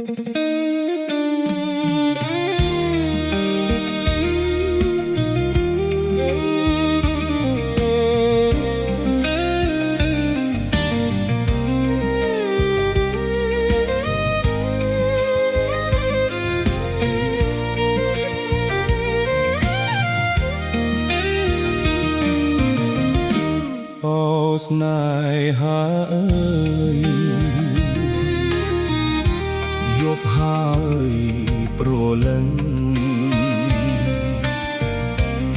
ស្នេហាអើយយប់ហើយប្រលឹង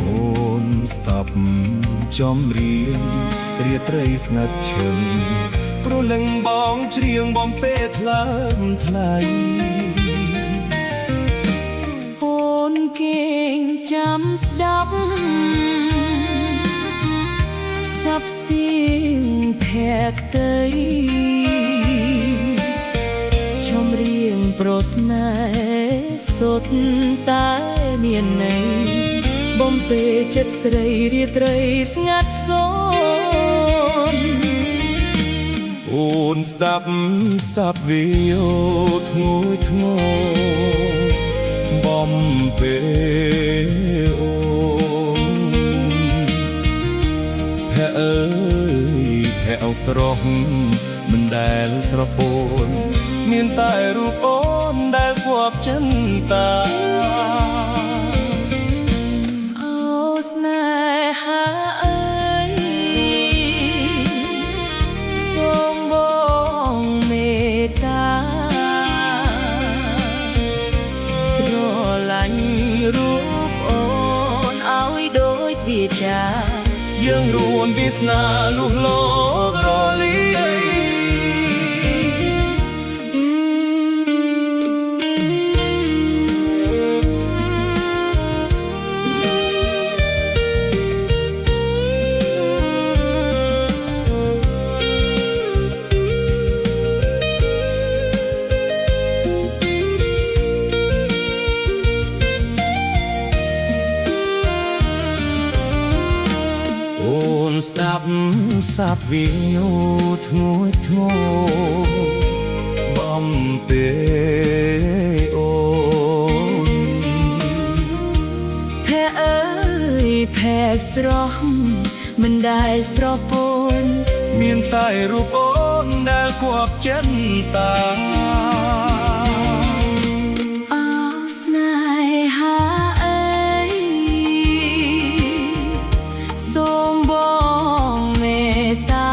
អូនស្ដាប់ចំរៀងរាត្រីស្ងាត់ឈឹងប្រលឹងបងច្រៀងបំពេថ្លើមថ្លៃអូនគេងចាំស្ដាប់សាប់សៀងភក្តីចំរៀងប្រស្នេហ៍សុទ្ធតែមានន័យបំពេចិត្តស្រីរាត្រីស្ងាត់សូន្យអូនស្ដាប់សាប់វីអូធ្ងួយធ្ងរបំពេអូភែអើយភែអងស្រស់មិនដែលស្រពោនមានតែរូបអូនដែលគប់ចិនតាអូស្នេហាអើយសូមបងមេត្តាស្រឡាញ់រូបអូនឲ្យដូចវាចាយើងរួមវាសនាលុះលោករលាយស្ដាប់សាប់វីអូធ្ងួយធ្ងរបំពេអូនភែអើយភែកស្រស់មិនដែលស្រពោនមានតែរូបអូនដែលគប់ចិនតាស្នេហាអើយសូមបងមេត្តា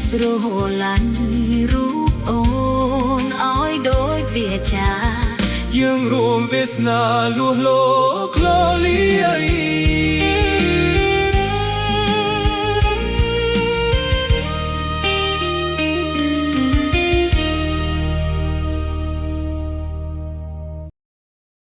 ស្រឡាញ់រូបអូនឲ្យដូចវាចាយើងរួមវាសនាលួសលោកលលាយ